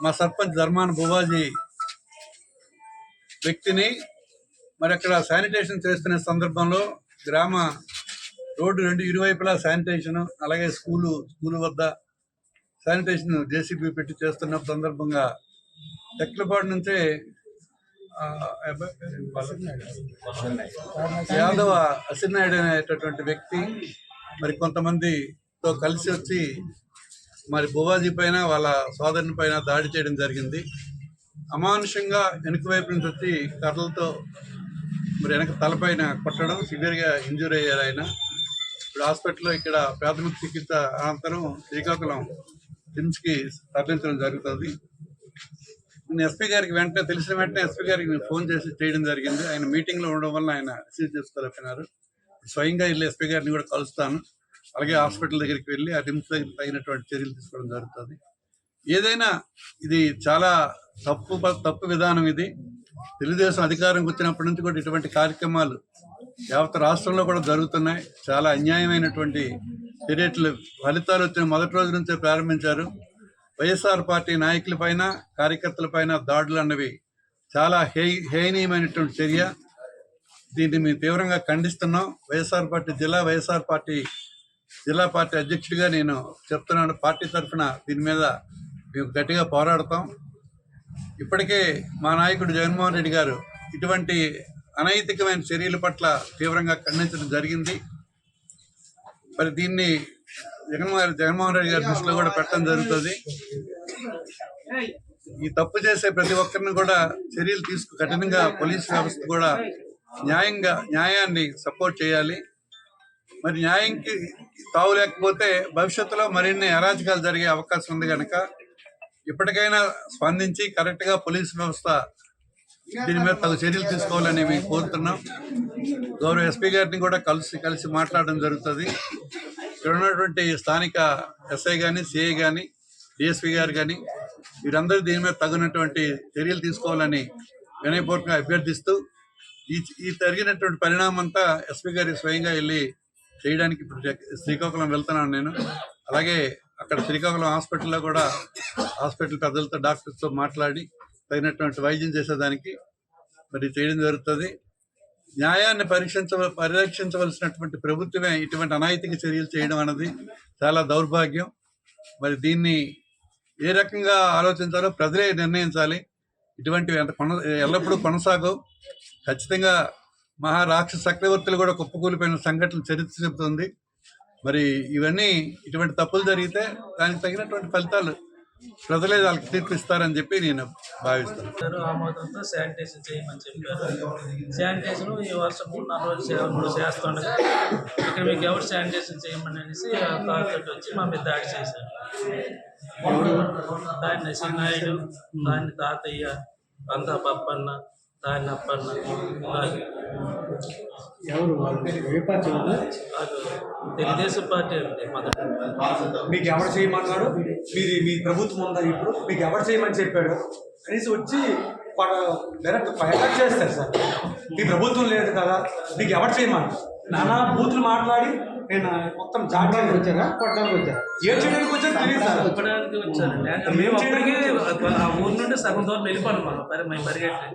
మా సర్పంచ్ ధర్మాన భువాజీ వ్యక్తిని మరి అక్కడ శానిటేషన్ చేస్తున్న సందర్భంలో గ్రామ రోడ్డు ఇరువైపులా శానిటేషన్, అలాగే స్కూలు వద్ద శానిటేషన్ జేసీబీ పెట్టి చేస్తున్న సందర్భంగా తెక్లపాడు నుంచే యాదవ అసినాయుడు అనేటటువంటి వ్యక్తి మరి కొంతమందితో కలిసి వచ్చి మరి భువాజీ పైన వాళ్ళ సోదరుని పైన దాడి చేయడం జరిగింది. అమానుషంగా వెనుక వైపు నుంచి వచ్చి కర్రలతో మరి వెనక తలపైన కొట్టడం, సివియర్గా ఇంజూర్ అయ్యారు ఆయన. ఇప్పుడు హాస్పిటల్లో ఇక్కడ ప్రాథమిక చికిత్స అనంతరం శ్రీకాకుళం టిమ్స్కి తరలించడం జరుగుతుంది. నేను ఎస్పీ గారికి తెలిసిన వెంటనే ఎస్పీ గారికి నేను ఫోన్ చేసి చేయడం జరిగింది. ఆయన మీటింగ్లో ఉండడం వల్ల ఆయన రిసీవ్ చేసుకోలేకపోయినారు. స్వయంగా వెళ్ళి ఎస్పీ గారిని కూడా కలుస్తాను. అలాగే హాస్పిటల్ దగ్గరికి వెళ్ళి ఆ టిమ్స్ దగ్గర తగినటువంటి చర్యలు తీసుకోవడం జరుగుతుంది. ఏదైనా ఇది చాలా తప్పు విధానం. ఇది తెలుగుదేశం అధికారంకి వచ్చినప్పటి నుంచి కూడా ఇటువంటి కార్యక్రమాలు యావత్ రాష్ట్రంలో కూడా జరుగుతున్నాయి. చాలా అన్యాయమైనటువంటి చర్యలు ఫలితాలు వచ్చిన మొదటి రోజు నుంచే ప్రారంభించారు. వైఎస్ఆర్ పార్టీ నాయకులపైన, కార్యకర్తలపైన దాడులు అన్నవి చాలా హేయనీయమైనటువంటి చర్య. దీన్ని మేము తీవ్రంగా ఖండిస్తున్నాం. వైఎస్ఆర్ పార్టీ జిల్లా పార్టీ అధ్యక్షుడిగా నేను చెప్తున్నాను. పార్టీ తరఫున దీని మీద మేము గట్టిగా పోరాడతాం. ఇప్పటికే మా నాయకుడు జగన్మోహన్ రెడ్డి గారు ఇటువంటి అనైతికమైన చర్యల పట్ల తీవ్రంగా ఖండించడం జరిగింది. మరి దీన్ని జగన్మోహన్ రెడ్డి గారి దృష్టిలో కూడా పెట్టడం జరుగుతుంది. ఈ తప్పు చేసే ప్రతి ఒక్కరిని కూడా చర్యలు కఠినంగా పోలీస్ వ్యవస్థ కూడా న్యాయాన్ని సపోర్ట్ చేయాలి. మరి న్యాయంకి తావు లేకపోతే భవిష్యత్తులో మరిన్ని అరాచకాలు జరిగే అవకాశం ఉంది కనుక ఇప్పటికైనా స్పందించి కరెక్ట్గా పోలీస్ వ్యవస్థ దీని మీద తగు చర్యలు తీసుకోవాలని మేము కోరుతున్నాం. గౌరవ ఎస్పీ గారిని కూడా కలిసి మాట్లాడడం జరుగుతుంది. ఇక్కడ ఉన్నటువంటి స్థానిక ఎస్ఐ కానీ, సిఐ కానీ, డిఎస్పీ గారు కానీ వీరందరూ దీని మీద తగినటువంటి చర్యలు తీసుకోవాలని వినయపూర్వకంగా అభ్యర్థిస్తూ ఈ జరిగినటువంటి పరిణామం అంతా ఎస్పీ గారికి స్వయంగా వెళ్ళి చేయడానికి ఇప్పుడు శ్రీకాకుళం వెళ్తున్నాను నేను. అలాగే అక్కడ శ్రీకాకుళం హాస్పిటల్లో కూడా హాస్పిటల్ పెద్దలతో, డాక్టర్స్తో మాట్లాడి తగినటువంటి వైద్యం చేసేదానికి మరి చేయడం జరుగుతుంది. న్యాయాన్ని పరిరక్షించవలసినటువంటి ప్రభుత్వమే ఇటువంటి అనైతిక చర్యలు చేయడం అన్నది చాలా దౌర్భాగ్యం. మరి దీన్ని ఏ రకంగా ఆలోచించాలో ప్రజలే నిర్ణయించాలి. ఇటువంటివి ఎల్లప్పుడూ కొనసాగవు. ఖచ్చితంగా మహారాక్షస చక్రవర్తులు కూడా కుప్పకూలిపోయిన సంఘటనలు చరిత్ర చెబుతుంది. మరి ఇటువంటి తప్పులు జరిగితే దానికి తగినటువంటి ఫలితాలు ప్రజలే వాళ్ళకి తీర్పిస్తారని చెప్పి నేను భావిస్తాను. ఆమోదంతో శానిటేషన్ చేయమని చెప్పారు. శానిటేషన్ ఈ వర్షం 3-4 రోజులు చేస్తుండగా ఇక్కడ మీకు ఎవరు శానిటేషన్ చేయమని అనేసి తాతతో వచ్చి మా మీద దాడి చేశారు. దాన్ని సినాయుడు, దాన్ని తాతయ్య, అంతా పప్పన్న, దాన్ని అప్పన్న, తెలుగుదేశం పార్టీ అండి. మీకు ఎవరు చేయమన్నాడు? మీ ప్రభుత్వం ఉందా ఇప్పుడు? మీకు ఎవరు చేయమని చెప్పాడు అనేసి వచ్చి డైరెక్ట్ అటాక్ చేస్తారు సార్. మీ ప్రభుత్వం లేదు కదా, మీకు ఎవరు చేయమని నానా బూతులు మాట్లాడి నేను మొత్తం జాగ్రత్తగా వచ్చారా, కొట్టడానికి వచ్చారా, ఏం చేయడానికి వచ్చారు తెలియదు సార్. కొట్టడానికి వచ్చారండి. మేము అప్పటికే ఆ ఊరు నుండి సగం దూరం వెళ్ళిపోయాం. మేము పరిగెట్టి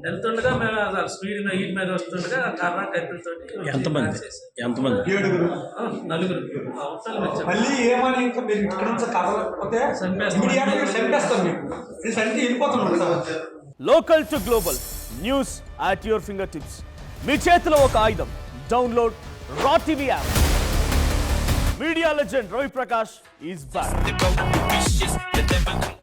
వెళ్తుండగా మేము స్పీడ్ హీట్ మీద వస్తుండగా కర్ర కత్తితో ఎంతమంది 7 నలుగురు మళ్ళీ ఏమని ఇంకా మీరు ఇక్కడ నుంచి కర్రలేకపోతే చంపేస్తాం. మీకు సంఖ్య వెళ్ళిపోతున్నాం sir. Local to global news at your finger tips. మీ చేతిలో ఒక ఆయుధం. Download R TV app. Media legend Ravi Prakash is back.